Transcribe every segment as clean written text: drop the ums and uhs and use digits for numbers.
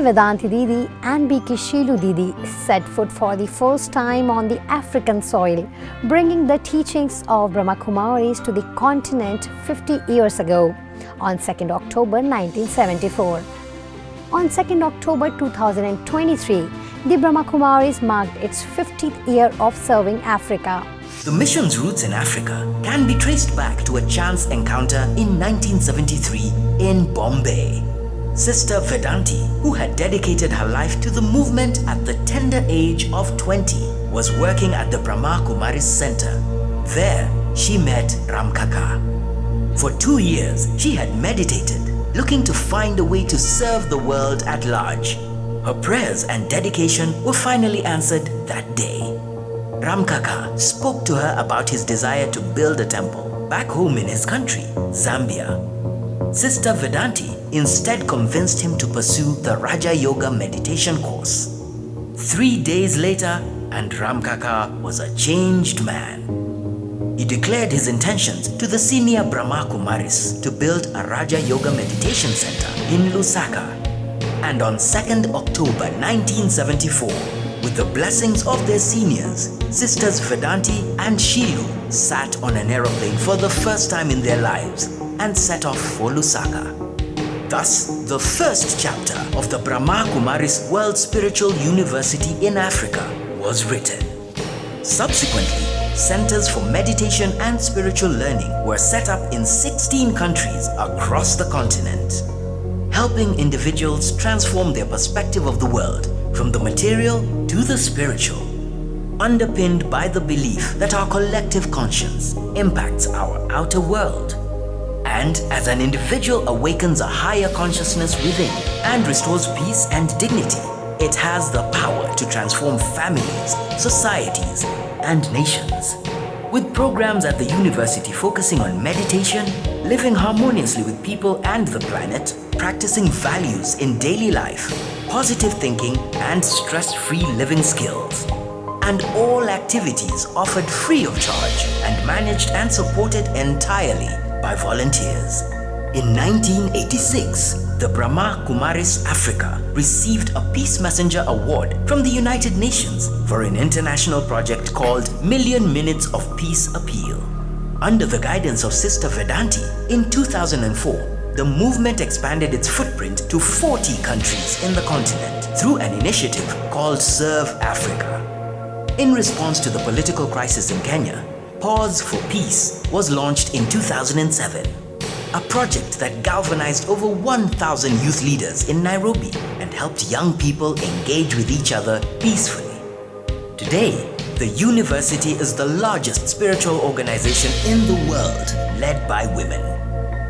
Vedanti Didi and B.K. Sheelu Didi set foot for the first time on the African soil, bringing the teachings of Brahma Kumaris to the continent 50 years ago on 2nd October 1974. On 2nd October 2023, the Brahma Kumaris marked its 50th year of serving Africa. The mission's roots in Africa can be traced back to a chance encounter in 1973 in Bombay. Sister Vedanti, who had dedicated her life to the movement at the tender age of 20, was working at the Brahma Kumaris Center. There, she met Ramkaka. For 2 years, she had meditated, looking to find a way to serve the world at large. Her prayers and dedication were finally answered that day. Ramkaka spoke to her about his desire to build a temple back home in his country, Zambia. Sister Vedanti instead convinced him to pursue the Rajyoga Meditation course. 3 days later, and Ramkaka was a changed man. He declared his intentions to the senior Brahma Kumaris to build a Rajyoga Meditation Center in Lusaka. And on 2nd October 1974, with the blessings of their seniors, Sisters Vedanti and Sheelu sat on an aeroplane for the first time in their lives and set off for Lusaka. Thus, the first chapter of the Brahma Kumaris World Spiritual University in Africa was written. Subsequently, centers for meditation and spiritual learning were set up in 16 countries across the continent, helping individuals transform their perspective of the world from the material to the spiritual, underpinned by the belief that our collective conscience impacts our outer world. And as an individual awakens a higher consciousness within and restores peace and dignity, it has the power to transform families, societies, and nations. With programs at the university focusing on meditation, living harmoniously with people and the planet, practicing values in daily life, positive thinking, and stress-free living skills. And all activities offered free of charge and managed and supported entirely by volunteers. In 1986, the Brahma Kumaris Africa received a Peace Messenger Award from the United Nations for an international project called Million Minutes of Peace Appeal. Under the guidance of Sister Vedanti, in 2004, the movement expanded its footprint to 40 countries in the continent through an initiative called Serve Africa. In response to the political crisis in Kenya, Pause for Peace was launched in 2007, a project that galvanized over 1,000 youth leaders in Nairobi and helped young people engage with each other peacefully. Today, the university is the largest spiritual organization in the world led by women.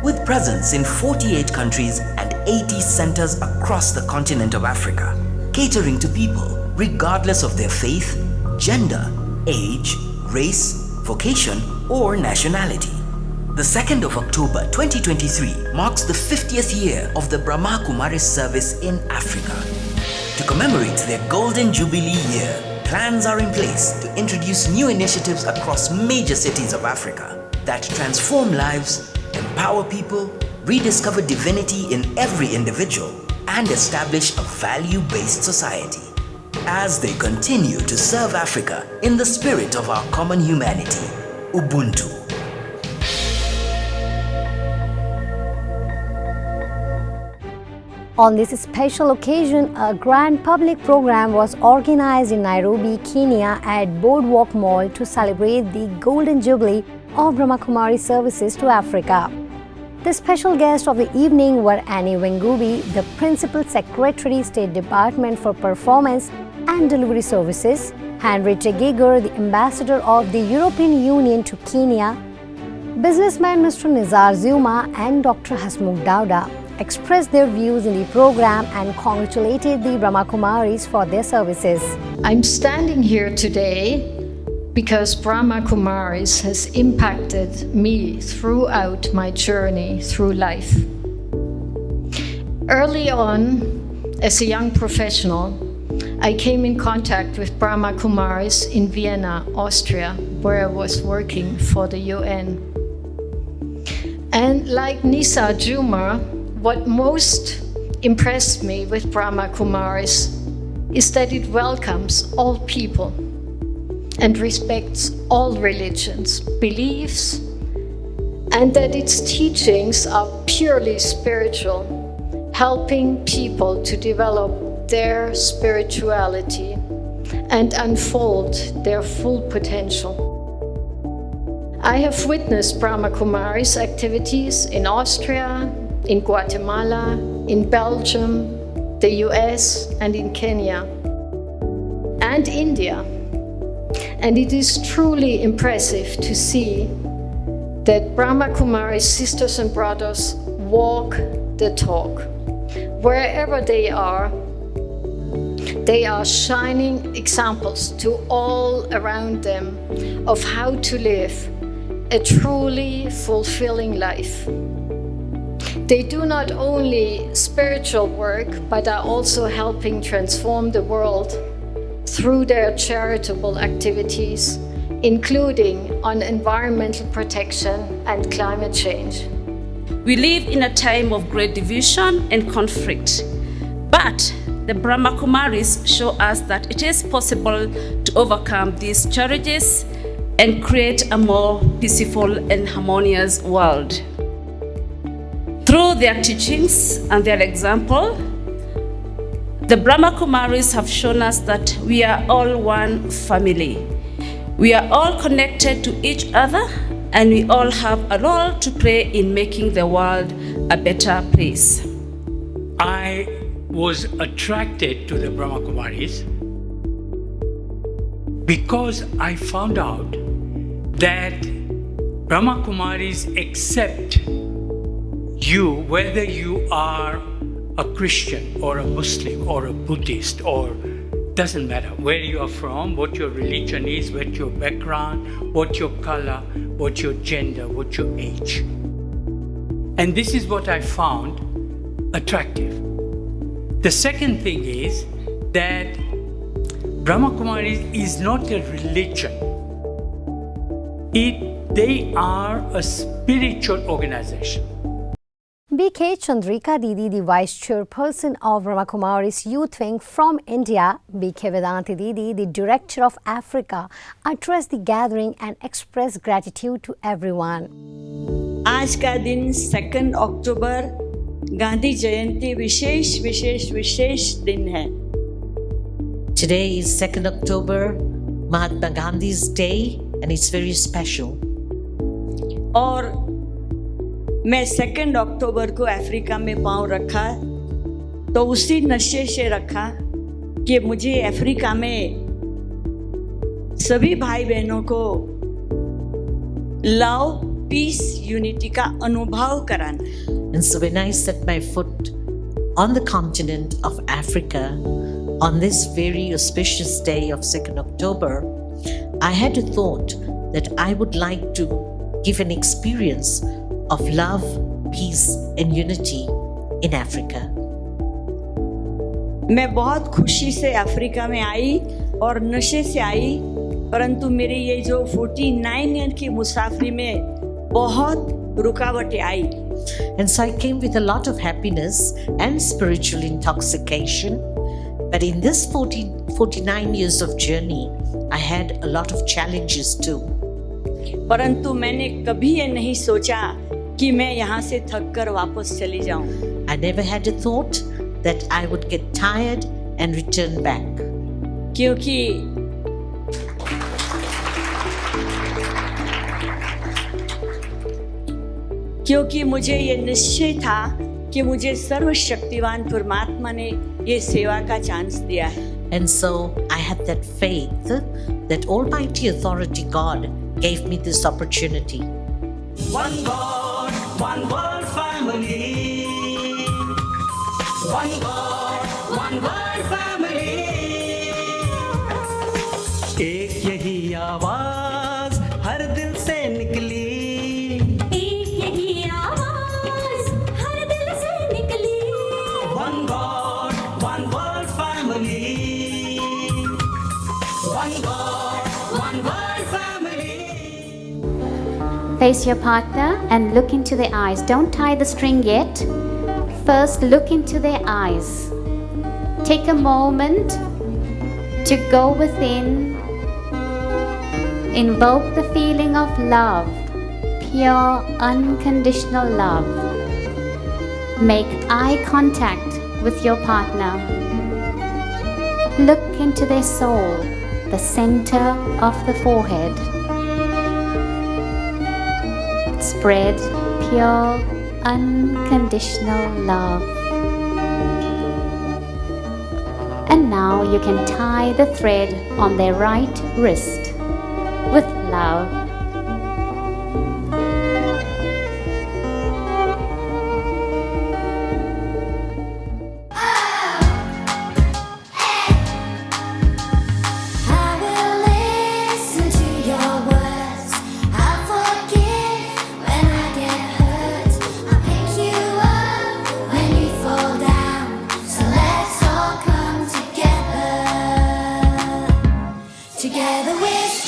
With presence in 48 countries and 80 centers across the continent of Africa, catering to people regardless of their faith, gender, age, race, vocation, or nationality. The 2nd of October 2023 marks the 50th year of the Brahma Kumaris service in Africa. To commemorate their Golden Jubilee year, plans are in place to introduce new initiatives across major cities of Africa that transform lives, empower people, rediscover divinity in every individual, and establish a value-based society. As they continue to serve Africa in the spirit of our common humanity, Ubuntu. On this special occasion, a grand public program was organized in Nairobi, Kenya at Boardwalk Mall to celebrate the Golden Jubilee of Brahma Kumaris services to Africa. The special guests of the evening were Annie Wengubi, the Principal Secretary, State Department for Performance and Delivery Services, Henry Tegiger, the Ambassador of the European Union to Kenya, businessman Mr. Nizar Zuma and Dr. Hasmukh Dauda expressed their views in the program and congratulated the Brahma Kumaris for their services. I'm standing here today because Brahma Kumaris has impacted me throughout my journey through life. Early on, as a young professional, I came in contact with Brahma Kumaris in Vienna, Austria, where I was working for the UN. And like Nisa Juma, what most impressed me with Brahma Kumaris is that it welcomes all people and respects all religions, beliefs, and that its teachings are purely spiritual, helping people to develop their spirituality and unfold their full potential. I have witnessed Brahma Kumaris activities in Austria, in Guatemala, in Belgium, the US, and in Kenya, and India. And it is truly impressive to see that Brahma Kumaris sisters and brothers walk the talk. Wherever they are shining examples to all around them of how to live a truly fulfilling life. They do not only spiritual work, but are also helping transform the world through their charitable activities, including on environmental protection and climate change. We live in a time of great division and conflict, but the Brahma Kumaris show us that it is possible to overcome these challenges and create a more peaceful and harmonious world. Through their teachings and their example, the Brahma Kumaris have shown us that we are all one family. We are all connected to each other, and we all have a role to play in making the world a better place. I was attracted to the Brahma Kumaris because I found out that Brahma Kumaris accept you whether you are a Christian or a Muslim or a Buddhist, or doesn't matter where you are from, what your religion is, what your background, what your color, what your gender, what your age. And this is what I found attractive. The second thing is that Brahma Kumaris is not a religion. They are a spiritual organization. B.K. Chandrika Didi, the Vice Chairperson of Brahma Kumaris Youth Wing from India, B.K. Vedanti Didi, the Director of Africa, addressed the gathering and expressed gratitude to everyone. आज का दिन 2 अक्टूबर गांधी जयंती विशेष दिन है. Today is 2nd October, Mahatma Gandhi's day, and it's very special. और मैं 2 अक्टूबर को Africa में पांव रखा तो उसी नशे से रखा कि मुझे अफ्रीका में सभी भाई बहनों को लव, पीस, यूनिटी का अनुभव कराना. And so when I set my foot on the continent of Africa on this very auspicious day of 2nd October, I had a thought that I would like to give an experience of love, peace and unity in Africa. मैं बहुत खुशी से Africa में आई और नशे से आई, परंतु मेरी ये जो 49 ईयर की मुसाफरी में बहुत रुकावटें आई. And so I came with a lot of happiness and spiritual intoxication. But in this 49 years of journey, I had a lot of challenges too. परंतु मैंने कभी ये नहीं सोचा कि मैं यहाँ से थक कर वापस चली जाऊँ. I never had a thought that I would get tired and return back. क्योंकि मुझे ये निश्चय था कि मुझे सर्वशक्तिवान परमात्मा ने ये सेवा का चांस दिया है. And so I had that faith that Almighty Authority God gave me this opportunity. One God, one world family. One God, one world family. एक यही आवाज हर दिल से निकली. एक यही आवाज हर दिल से निकली. One God, one world family. One God, one world family. Face your partner and look into the eyes. Don't tie the string yet. First, look into their eyes. Take a moment to go within. Invoke the feeling of love, pure, unconditional love. Make eye contact with your partner. Look into their soul, the center of the forehead. Spread pure, unconditional love. And now you can tie the thread on their right wrist with love. I will listen to your words. I'll forgive when I get hurt. I'll pick you up when you fall down. So let's all come together. Together we're